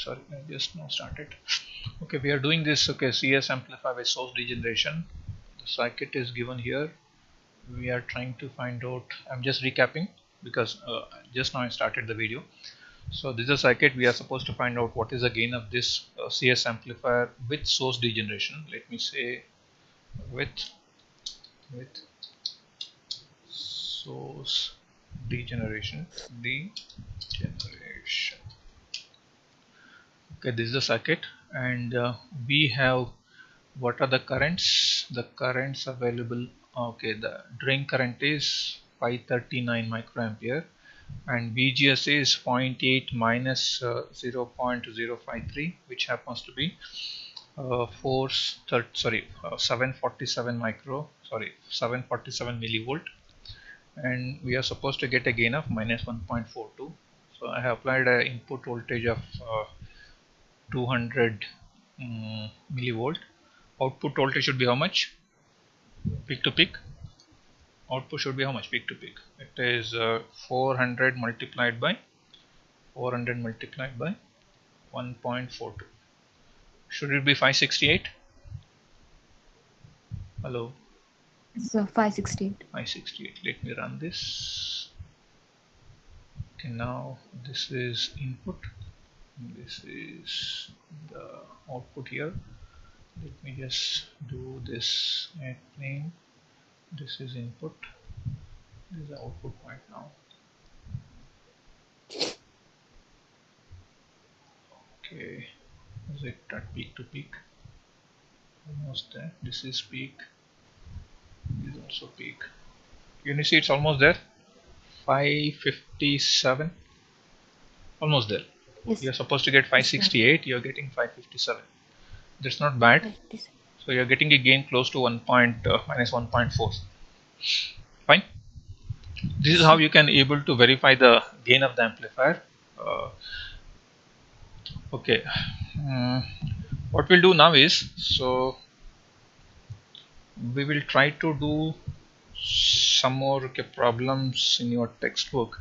sorry, I just now started. Okay, we are doing this. Okay, CS amplifier with source degeneration. The circuit is given here. We are trying to find out. I'm just recapping because just now I started the video. So this is a circuit. We are supposed to find out what is the gain of this CS amplifier with source degeneration. Let me say with source degeneration. Okay, this is the circuit, and we have what are the currents? The currents available. Okay, the drain current is 539 microampere, and VGS is 0.8 minus 0.053, which happens to be 747 millivolt, and we are supposed to get a gain of minus 1.42. So I have applied an input voltage of 200 millivolt. Output voltage should be how much? Peak to peak. Output should be how much? Peak to peak. It is 400 multiplied by 1.42. Should it be 568? Hello. So 568. 568. Let me run this. Okay, now this is input. This is the output here. Let me just do this at plane. This is input. This is the output point now. Okay, is it at peak to peak? Almost there. This is peak. This is also peak. You see, it's almost there. 557. Almost there. Yes. You're supposed to get 568. You're getting 557. That's not bad. So you're getting a gain close to minus 1.4. Fine. This is how you can able to verify the gain of the amplifier. Okay. What we'll do now is, so we will try to do some more problems in your textbook,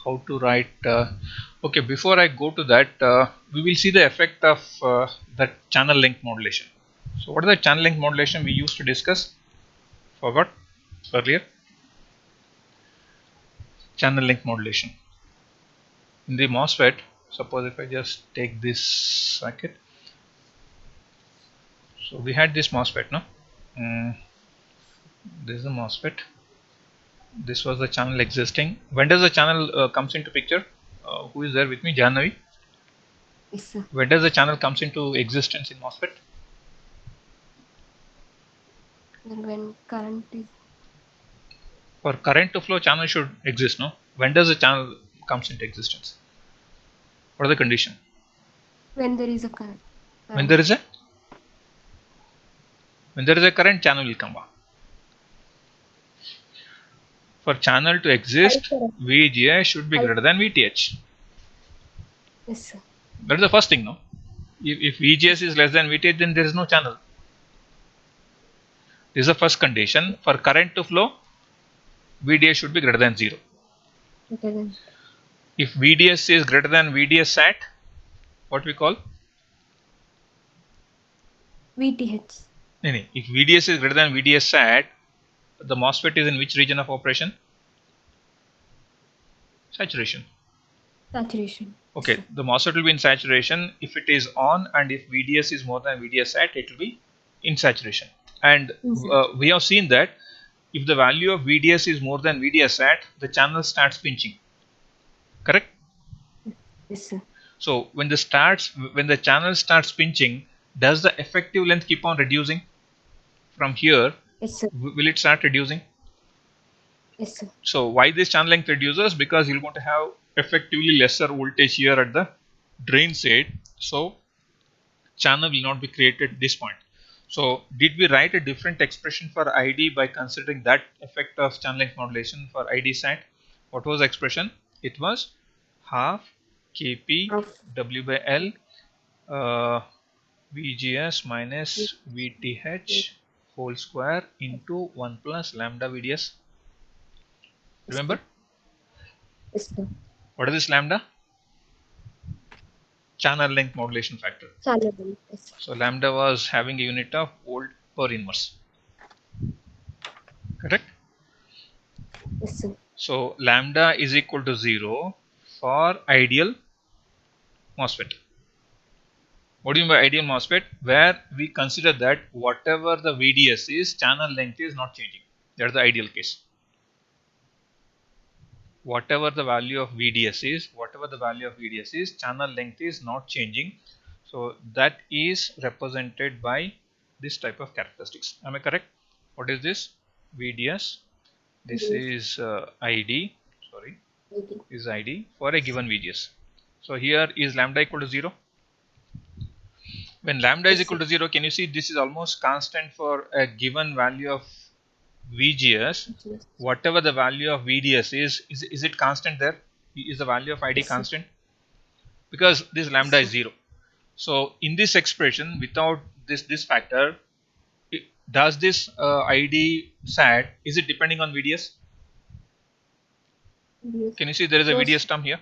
how to write. Okay, before I go to that, we will see the effect of that channel length modulation. So what is the channel length modulation we used to discuss? Forgot earlier. Channel length modulation in the MOSFET. Suppose if I just take this circuit, so we had this MOSFET, no? This is the MOSFET. This was the channel existing. When does the channel comes into picture? Who is there with me? Jahnavi? Yes, sir. When does the channel comes into existence in MOSFET? When current is. For current to flow, channel should exist, no? When does the channel comes into existence? What are the condition? When there is a current. When there is a current, channel will come up. For channel to exist, VGS should be greater than VTH. Yes, sir. That is the first thing, no? If VGS is less than VTH, then there is no channel. This is the first condition. For current to flow, VDS should be greater than 0. Okay. If VDS is greater than VDS sat, what we call? VTH. No. If VDS is greater than VDS sat, the MOSFET is in which region of operation? Saturation. Saturation. Okay, the MOSFET will be in saturation if it is on, and if VDS is more than VDS sat, it will be in saturation. And we have seen that if the value of VDS is more than VDS sat, the channel starts pinching. Correct? Yes, sir. So when the channel starts pinching, does the effective length keep on reducing from here? Yes, sir. Will it start reducing? Yes, sir. So why this channel length reduces? Because you're going to have effectively lesser voltage here at the drain side. So channel will not be created at this point. So did we write a different expression for ID by considering that effect of channel length modulation for ID sat? What was the expression? It was half Kp W by L VGS minus VTH whole square into 1 plus lambda VDS. Remember? Yes, sir. What is this lambda? channel length modulation factor. Channel. Yes, sir. So lambda was having a unit of volt per inverse. Correct? Yes, sir. So lambda is equal to 0 for ideal MOSFET. What do you mean by ideal MOSFET? Where we consider that whatever the VDS is, channel length is not changing. That's the ideal case. Whatever the value of VDS is, channel length is not changing. So that is represented by this type of characteristics. Am I correct? What is this? VDS. This Yes. is ID. Sorry, ID. is ID for a given VGS. So here is lambda equal to 0. When lambda is Yes, equal sir. to 0, can you see this is almost constant for a given value of VGS? Yes. Whatever the value of VDS is it constant there? Is the value of ID Yes, sir. constant? Because this lambda Yes, is sir. 0. So in this expression, without this factor, does this ID SAT, is it depending on VDS? Yes. Can you see there is a No, VDS sir. term here?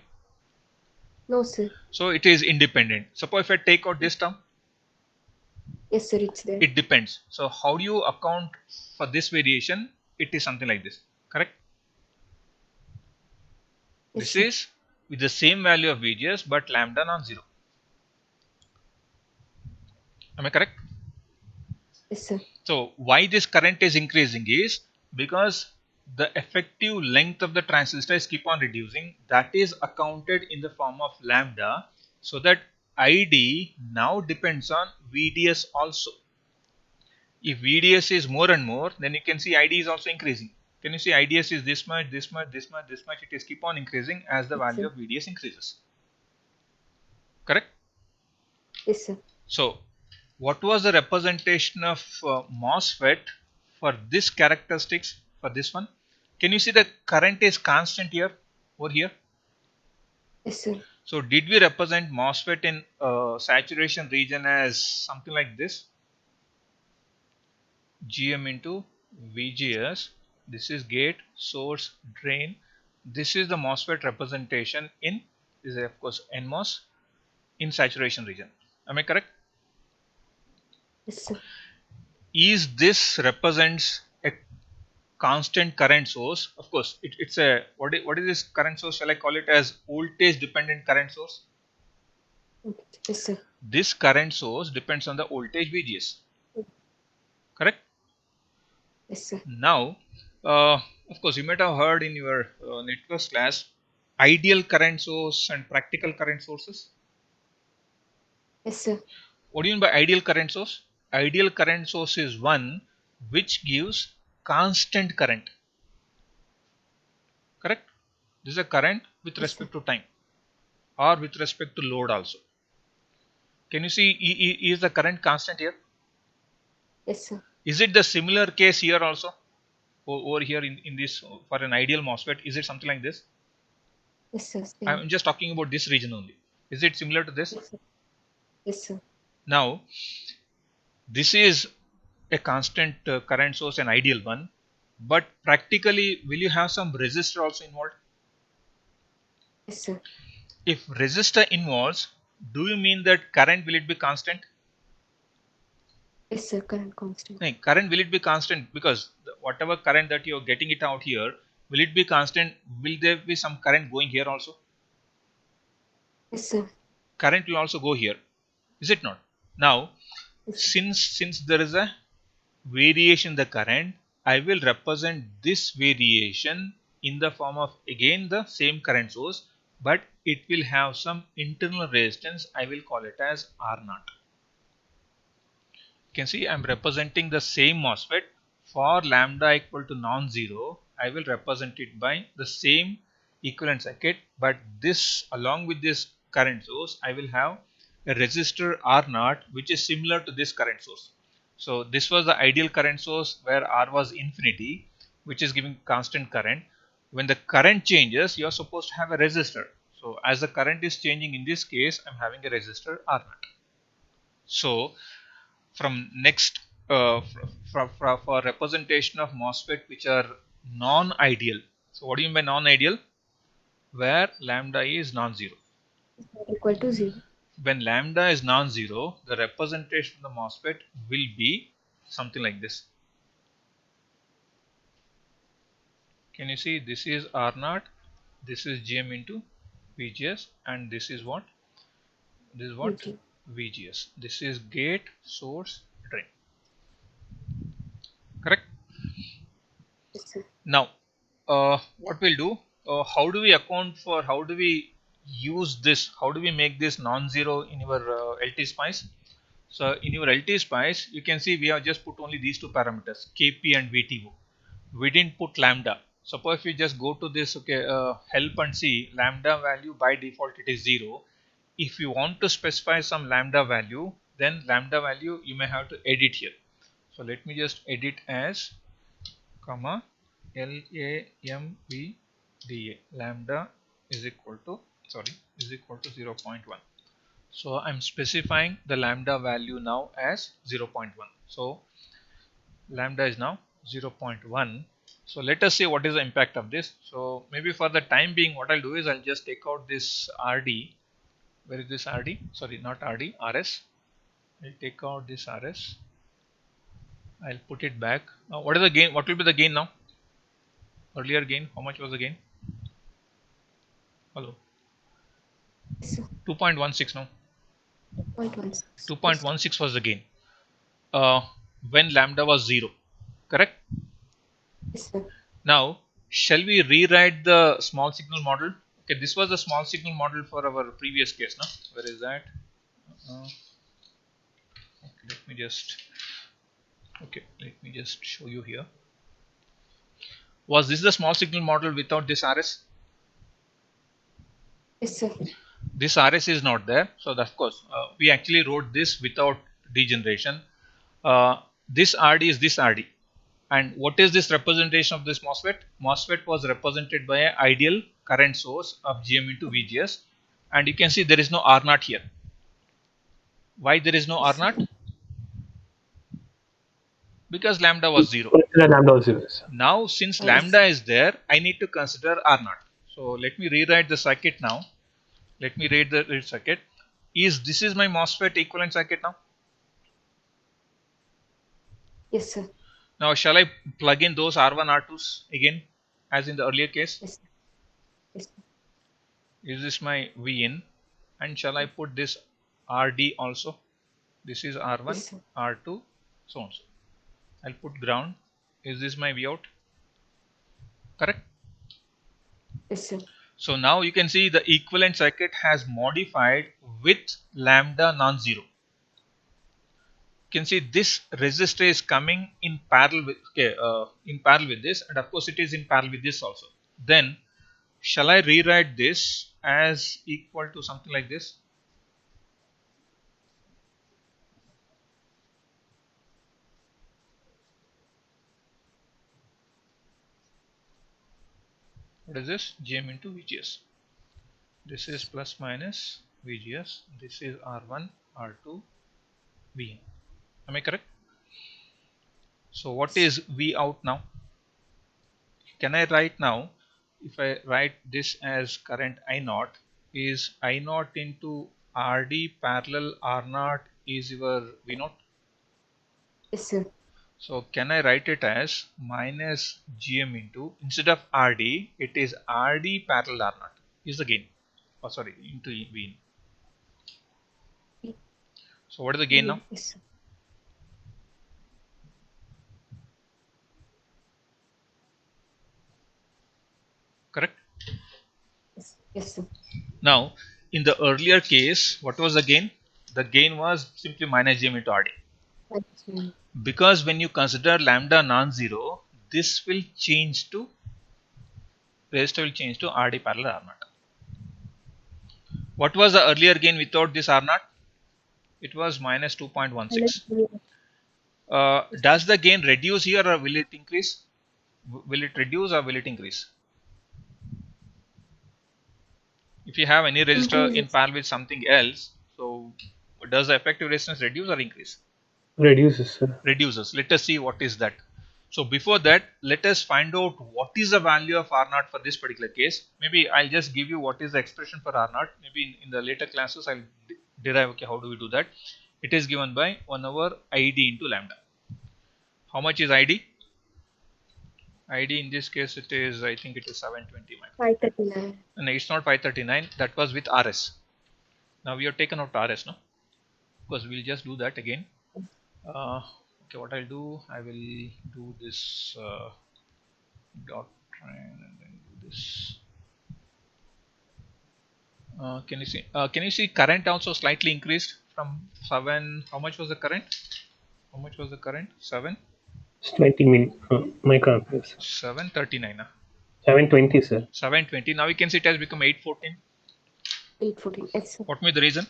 No, sir. So it is independent. Suppose if I take out this term, Yes, sir. It's there. it depends. So how do you account for this variation? It is something like this. Correct? Yes, This sir. is with the same value of VGS but lambda non-zero. Am I correct? Yes, sir. So why this current is increasing is because the effective length of the transistor is keep on reducing. That is accounted in the form of lambda, so that ID now depends on VDS also. If VDS is more and more, then you can see ID is also increasing. Can you see IDS is this much, this much, this much, this much? It is keep on increasing as the Yes, value sir. of VDS increases. Correct? Yes, sir. So what was the representation of MOSFET for this characteristics for this one? Can you see the current is constant here over here? Yes, sir. So did we represent MOSFET in saturation region as something like this? GM into VGS. This is gate, source, drain. This is the MOSFET representation in, this is of course NMOS in saturation region. Am I correct? Yes, sir. Is this represents a constant current source? Of course, it's a what is this current source? Shall I call it as voltage dependent current source? Okay. Yes, sir. This current source depends on the voltage VGS. Correct? Yes, sir. Now, of course, you might have heard in your networks class ideal current source and practical current sources. Yes, sir. What do you mean by ideal current source? Ideal current source is one which gives constant current. Correct? This is a current with Yes, sir. respect to time or with respect to load also. Can you see is the current constant here? Yes, sir. Is it the similar case here also? Over here in this for an ideal MOSFET, is it something like this? Yes, sir. Same. I'm just talking about this region only. Is it similar to this? Yes, sir. Yes, sir. Now, this is a constant current source, an ideal one, but practically will you have some resistor also involved? Yes, sir. If resistor involves, do you mean that current will it be constant? Yes, sir. Current constant. No, current will it be constant because whatever current that you are getting it out here, will it be constant? Will there be some current going here also? Yes, sir. Current will also go here, is it not? Now, Yes, sir. since there is a variation in the current, I will represent this variation in the form of again the same current source, but it will have some internal resistance. I will call it as R0. You can see I am representing the same MOSFET for lambda equal to non-zero. I will represent it by the same equivalent circuit, but this along with this current source, I will have a resistor R0 which is similar to this current source. So this was the ideal current source where R was infinity, which is giving constant current. When the current changes, you are supposed to have a resistor. So as the current is changing in this case, I am having a resistor R0. So from next for representation of MOSFET which are non-ideal. So what do you mean by non-ideal? Where lambda is non-zero. Equal to 0. when lambda is non-zero, the representation of the MOSFET will be something like this. Can you see? This is R0, this is GM into VGS, and this is what? This is what? VT. VGS. This is gate, source, drain. Correct? Yes, sir. Now, what we'll do, how do we account for, how do we use this, how do we make this non-zero in your LT spice? So in your LT spice, you can see we have just put only these two parameters, KP and VTO. We didn't put lambda. Suppose if you just go to this, okay, help and see, lambda value by default it is 0. If you want to specify some lambda value, then lambda value you may have to edit here. So let me just edit as comma LAMVDA, lambda is equal to, is equal to 0.1. So I'm specifying the lambda value now as 0.1. So lambda is now 0.1. So let us see what is the impact of this. So maybe for the time being, what I'll do is I'll just take out this RD. Where is this RD? Sorry, not RD, RS. I'll take out this RS. I'll put it back. Now, what is the gain? What will be the gain now? Earlier gain, how much was the gain? Hello. Yes, sir. 2.16 now. 2.16. 2.16 was the gain. When lambda was 0. Correct? Yes, sir. Now, shall we rewrite the small signal model? Okay, this was the small signal model for our previous case. No? Where is that? Okay, let me just show you here. Was this the small signal model without this RS? Yes, sir. This RS is not there, so of course we actually wrote this without degeneration. This RD is this RD, and what is this representation of this MOSFET? MOSFET was represented by an ideal current source of GM into VGS, and you can see there is no R0 here. Why there is no Yes, R0? Because lambda was 0. Lambda was 0. Now since Yes. lambda is there, I need to consider R0. So let me rewrite the circuit now. Let me read the circuit. This is my MOSFET equivalent circuit now? Yes, sir. Now shall I plug in those R1, R2s again as in the earlier case? Yes, sir. Yes, sir. Is this my Vin, and shall I put this RD also? This is R1, Yes, sir. R2, so on. I'll put ground. Is this my Vout? Correct? Yes, sir. So now you can see the equivalent circuit has modified with lambda non-zero. You can see this resistor is coming in parallel with this, and of course it is in parallel with this also. Then shall I rewrite this as equal to something like this? What is this? GM into VGS. This is plus minus VGS. This is R1, R2, Vin. Am I correct? So what is V out now? Can I write now? If I write this as current I0, is I0 into RD parallel R0 is your V0? Yes, sir. So can I write it as minus GM into, instead of RD, it is RD parallel R0 is the gain. Oh, sorry, into Vin. So what is the gain now? Yes, sir. Correct? Yes, yes, sir. Now, in the earlier case, what was the gain? The gain was simply minus GM into RD. Because when you consider lambda non-zero, this will change to, resistor will change to RD parallel R0. What was the earlier gain without this R0? It was minus 2.16. Does the gain reduce here or will it increase? Will it reduce or will it increase? If you have any resistor in parallel with something else, so does the effective resistance reduce or increase? Reduces, sir. Reduces. Let us see what is that. So before that, let us find out what is the value of R0 for this particular case. Maybe I'll just give you what is the expression for R0. Maybe in the later classes I'll derive. Okay, how do we do that? It is given by 1 over id into lambda. How much is id? id in this case it is, I think it is 720 micro. 539. No, it's not 539. That was with rs. Now we have taken out rs, no? Because we'll just do that again. Okay, what I'll do, I will do this dot train and then do this. Can you see? Can you see current also slightly increased from 7? How much was the current? How much was the current? 7? It's 20 microamperes. 739. 720, sir. 720. Now you can see it has become 814. 814. Yes, sir. What may be the reason?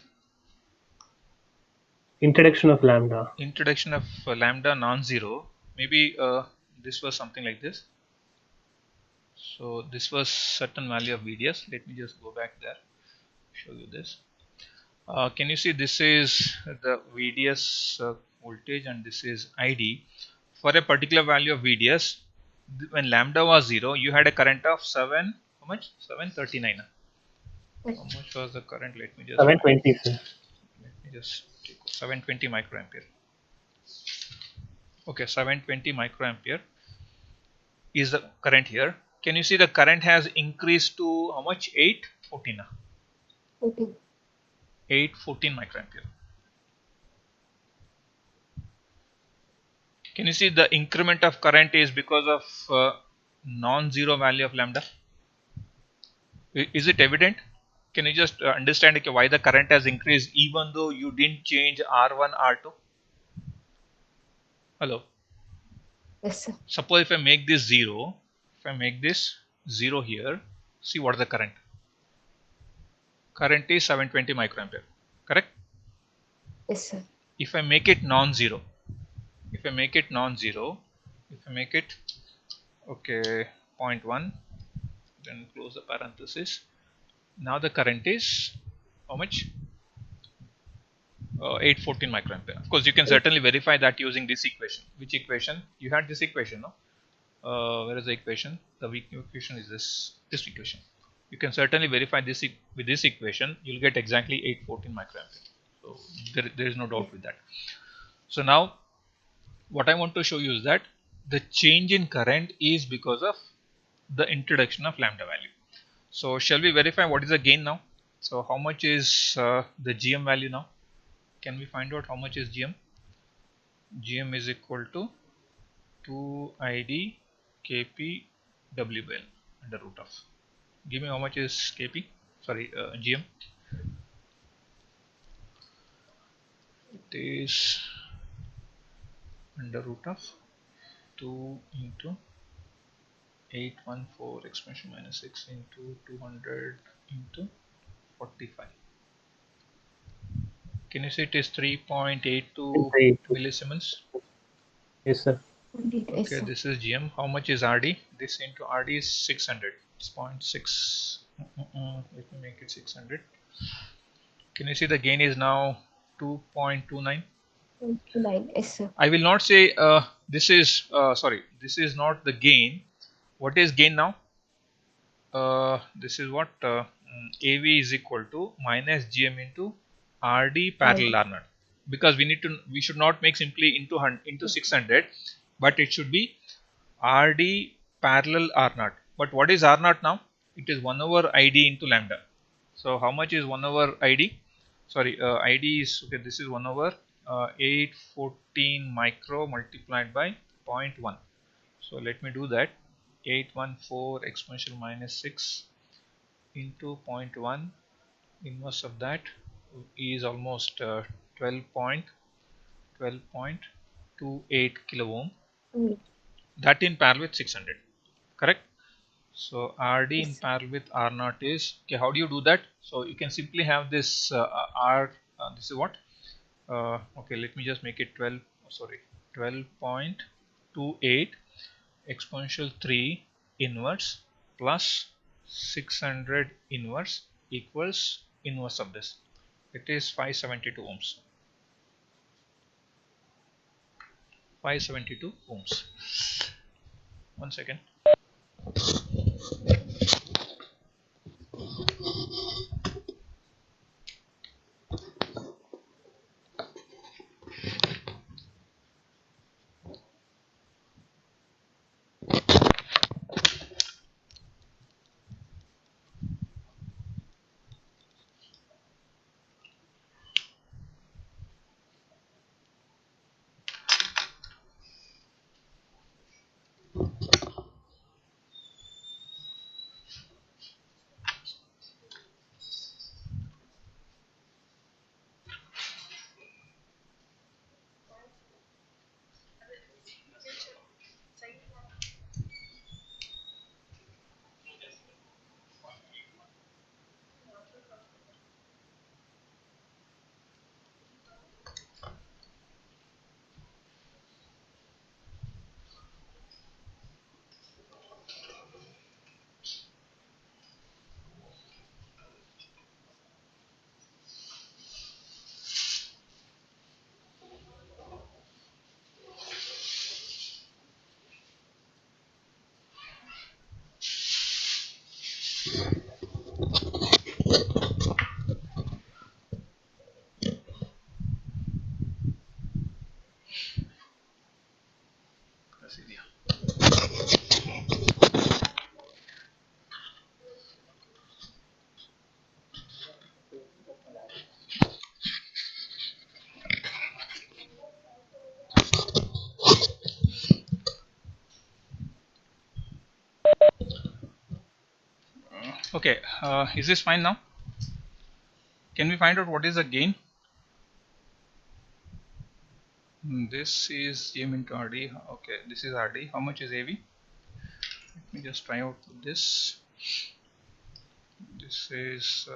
Introduction of lambda. Introduction of lambda non-zero. Maybe this was something like this. So this was certain value of VDS. Let me just go back there, show you this. Can you see this is the VDS voltage and this is ID. For a particular value of VDS, when lambda was 0, you had a current of 7, how much? 739. Yes. How much was the current? Let me just 720, sir. Let me just take 720 microampere. Okay, 720 microampere is the current here. Can you see the current has increased to how much? 814. 14. 814 microampere. Can you see the increment of current is because of non-zero value of lambda? Is it evident? Can you just understand okay, why the current has increased even though you didn't change R1, R2? Hello? Yes, sir. Suppose if I make this 0, if I make this 0 here, see what is the current? Current is 720 microampere, correct? Yes, sir. If I make it non-zero, if I make it non-zero, if I make it, okay, 0.1, then close the parenthesis. Now the current is how much? 814 microampere. Of course, you can certainly verify that using this equation. Which equation? You had this equation, no? Where is the equation? The equation is this equation. You can certainly verify this with this equation. You'll get exactly 814 microampere. So there is no doubt with that. So now, what I want to show you is that the change in current is because of the introduction of lambda value. So shall we verify what is the gain now? So how much is the GM value now? Can we find out how much is GM? GM is equal to 2ID KP WL under root of. Give me how much is KP? Sorry, GM. It is under root of 2 into 814 exponential minus 6 into 200 into 45. Can you see it is 3.82 millisiemens? Yes, sir. Indeed. Yes, Okay, sir. this is GM. How much is RD? This into RD is 600. It's 0.6. Let me make it 600. Can you see the gain is now 2.29? 29. Yes, sir. I will not say this is sorry. This is not the gain. What is gain now? This is what AV is equal to minus GM into RD parallel R naught, because we should not make simply into 600, but it should be RD parallel R naught. But what is R naught now? It is 1 over ID into lambda. So how much is 1 over ID? Sorry, ID is okay. This is 1 over 814 micro multiplied by 0.1. So let me do that. 814 exponential minus 6 into 0.1, inverse of that is almost 12.28 kilo ohm. That in parallel with 600, correct? So RD in Yes. parallel with R naught is okay. How do you do that? So you can simply have this R. This is what? Okay, let me just make it 12.28 exponential 3 inverse plus 600 inverse equals inverse of this. It is 572 ohms. 572 ohms. 1 second. Okay, is this fine now? Can we find out what is the gain? This is GM into RD. Okay, this is RD. How much is AV? Let me just try out this. This is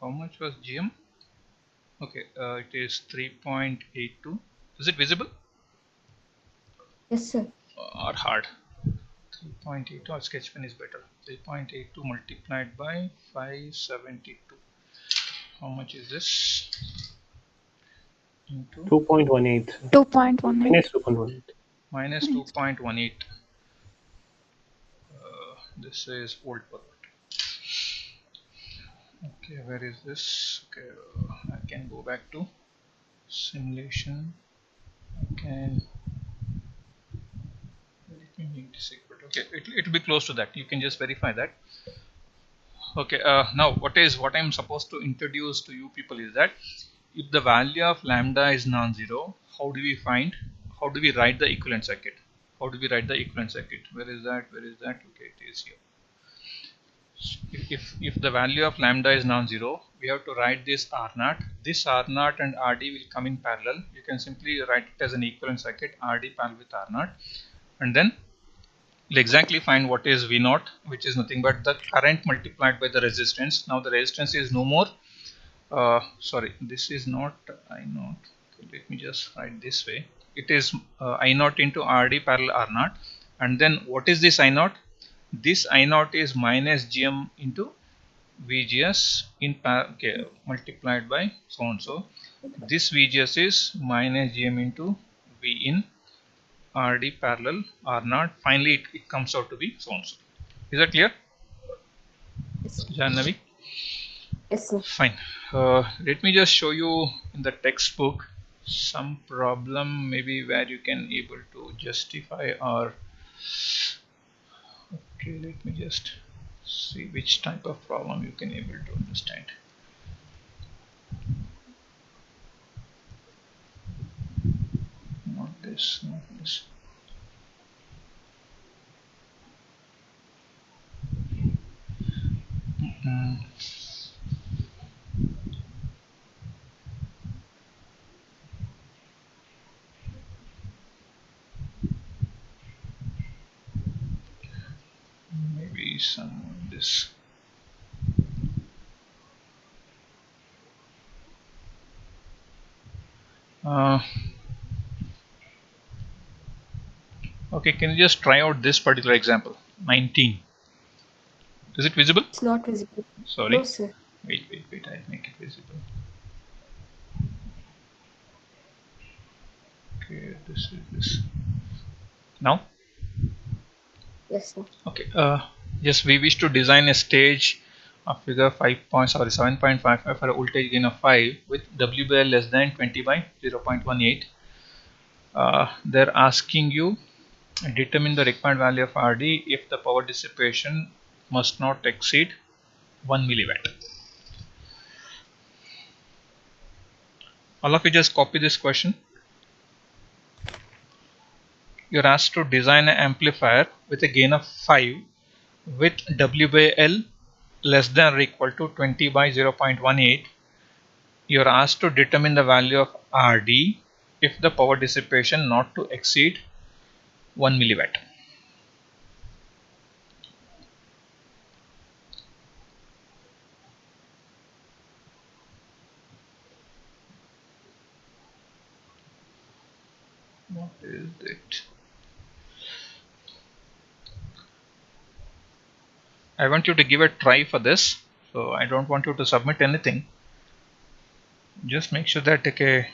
how much was GM? Okay, it is 3.82. Is it visible Yes, sir. or hard? 3.82 or sketch pen is better. 3.82 multiplied by 572. How much is this? Into 2.18. 2.18. Minus 2.18. minus 2.18. This is volt per watt. Okay, where is this? Okay, I can go back to simulation. I can let me make this equal to, okay, it will be close to that. You can just verify that. Okay, now what I'm supposed to introduce to you people is that if the value of lambda is non-zero, how do we write the equivalent circuit? How do we write the equivalent circuit? Where is that? Okay, it is here. If the value of lambda is non-zero, we have to write this R naught. This R naught and RD will come in parallel. You can simply write it as an equivalent circuit, RD parallel with R naught, and then we'll exactly find what is V naught, which is nothing but the current multiplied by the resistance. Now the resistance is no more. Sorry, this is not I naught. Okay, let me just write this way. It is I naught into RD parallel R naught, and then what is this I naught? This I naught is minus GM into VGS in multiplied by so and so. This VGS is minus GM into V in RD parallel R naught. Finally, it comes out to be so and so. Is that clear, Yes, Jannavi? yes, sir. Fine. Let me just show you in the textbook some problem maybe where you can able to justify or okay, let me just see which type of problem you can able to understand. Not this, not this. Maybe some this. Okay, can you just try out this particular example? 19. Is it visible? It's not visible. Sorry. No, sir. Wait. I'll make it visible. Okay, this is this. Now? Yes, sir. Okay. Yes, we wish to design a stage of figure 7.55 for a voltage gain of 5 with W by L less than 20 by 0.18. They're asking you determine the required value of RD if the power dissipation must not exceed 1 milliwatt. All of you just copy this question. You're asked to design an amplifier with a gain of 5 with W by L less than or equal to 20 by 0.18. You're asked to determine the value of RD if the power dissipation not to exceed 1 milliwatt. What is it? I want you to give a try for this, so I don't want you to submit anything. Just make sure that okay,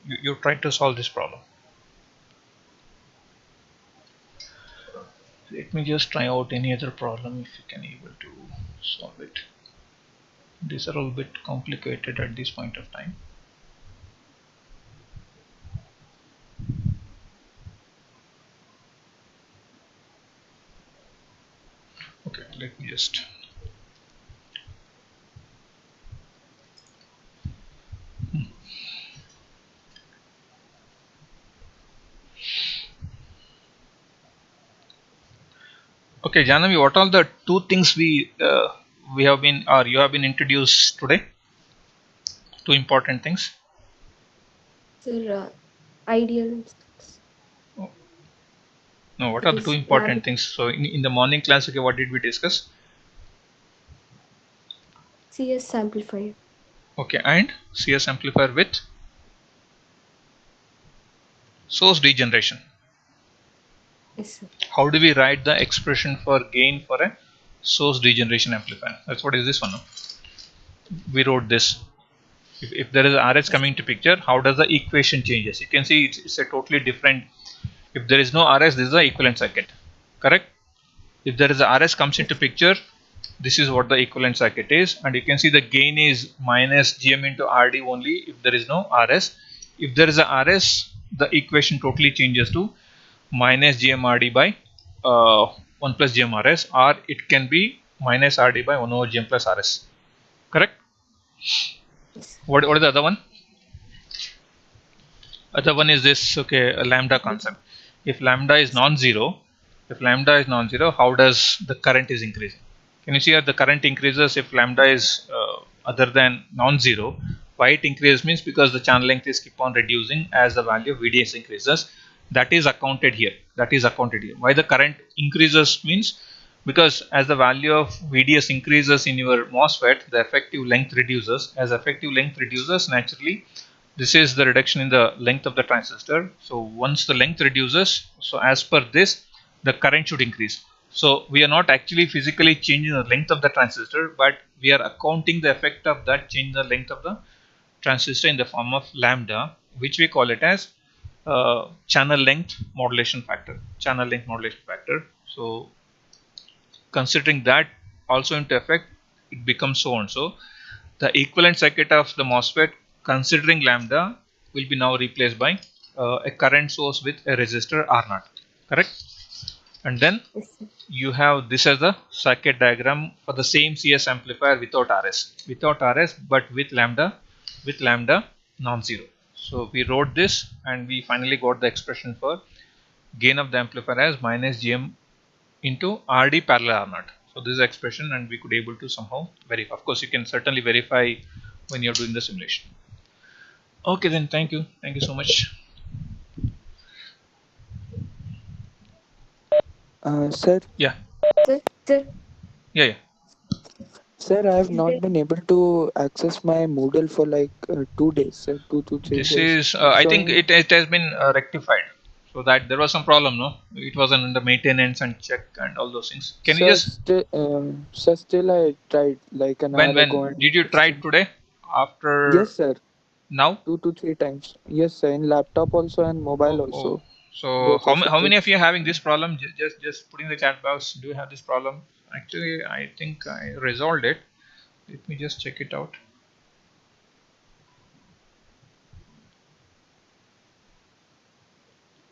you try to solve this problem. Let me just try out any other problem if you can able to solve it. These are all a bit complicated at this point of time. Okay, let me just Okay, Janavi, what are the two things we have been or you have been introduced today? Two important things. Sir, ideal, No, what are that the two is lab important things? So in the morning class, okay, what did we discuss? CS amplifier. Okay, and CS amplifier with source degeneration. Yes, sir. How do we write the expression for gain for a source degeneration amplifier? That's what is this one. No? We wrote this. If there is a RS Yes, coming to picture, how does the equation changes? You can see it's a totally different. If there is no RS, this is the equivalent circuit. Correct? If there is a RS comes yes, into picture, this is what the equivalent circuit is, and you can see the gain is minus GM into RD only if there is no RS. If there is a RS, the equation totally changes to minus GMRD by 1 plus GMRS, or it can be minus RD by 1 over GM plus RS. Correct? yes. What is the other one? Other one is this, okay, a lambda concept. If lambda is non-zero, how does the current is increasing? Can you see that the current increases if lambda is other than non-zero? Why it increases means because the channel length is keep on reducing as the value of VDS increases. That is accounted here. Why the current increases means because as the value of VDS increases in your MOSFET, the effective length reduces. As effective length reduces, naturally this is the reduction in the length of the transistor. So once the length reduces, so as per this, the current should increase. So we are not actually physically changing the length of the transistor, but we are accounting the effect of that change in the length of the transistor in the form of lambda, which we call it as channel length modulation factor. So considering that also into effect, it becomes so and so. The equivalent circuit of the MOSFET considering lambda will be now replaced by a current source with a resistor R0. Correct? And then Yes, sir. you have this as the circuit diagram for the same CS amplifier without RS, but with lambda non-zero. So we wrote this and we finally got the expression for gain of the amplifier as minus GM into RD parallel R0. So this is the expression and we could able to somehow verify. Of course, you can certainly verify when you're doing the simulation. Okay, then thank you. Thank you so much. Sir, Yeah, Sir, sir, yeah, yeah. sir, I have is not there, been able to access my Moodle for like 2 days, sir, 2 to 3 days. This is, It's I think showing, it has been rectified. So that there was some problem, no? It was under maintenance and check and all those things. Can you just, sir, still I tried like an hour ago when and did you it's try still. it today? Yes, After sir, now? 2 to 3 times. Yes, sir, in laptop also and mobile Oh. also, So both of how it. many of you are It's having this problem? Just put in the chat box. Do you have this problem? Actually, I think I resolved it. Let me just check it out.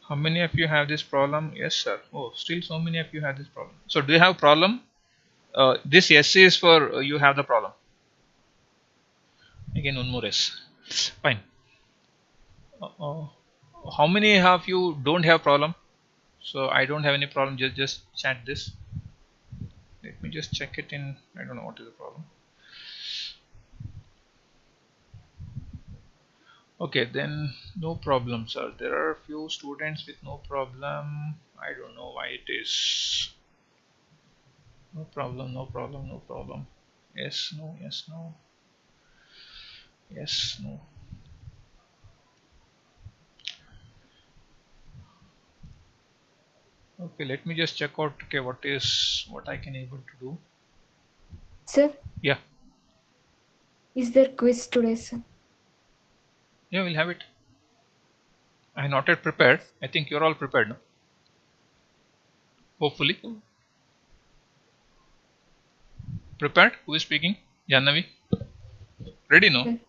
How many of you have this problem? Yes, sir. Oh, still so many of you have this problem. So do you have problem? This yes is for you have the problem. Again, one more S. Fine. Uh, how many of you don't have problem? So I don't have any problem. Just chat this. Let me just check it in. I don't know what is the problem. Okay, then no problem, sir. There are a few students with no problem. I don't know why it is. No problem, no problem, no problem. Yes, no, yes, no. Yes, no. Okay, let me just check out, okay, what I can able to do. sir, Yeah, is there quiz today, sir? yeah, we'll have it. I not yet prepared. I think you're all prepared, no? Hopefully. Mm. Prepared? Who is speaking? Jannavi? Ready, no? Sir,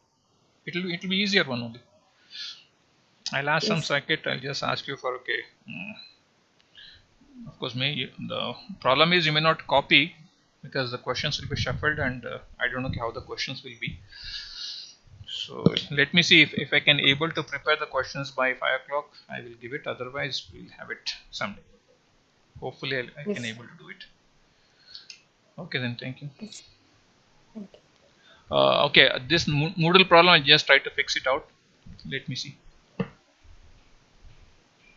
It'll be easier one only. I'll ask some yes, sir. circuit. I'll just ask you for, okay. Of course, the problem is you may not copy because the questions will be shuffled and I don't know how the questions will be. So let me see if I can able to prepare the questions by 5 o'clock. I will give it. Otherwise, we'll have it someday. Hopefully I can Yes. able to do it. Okay then, thank you. Yes. Thank you. Okay, this Moodle problem, I just try to fix it out. Let me see.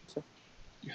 Sir. Yeah.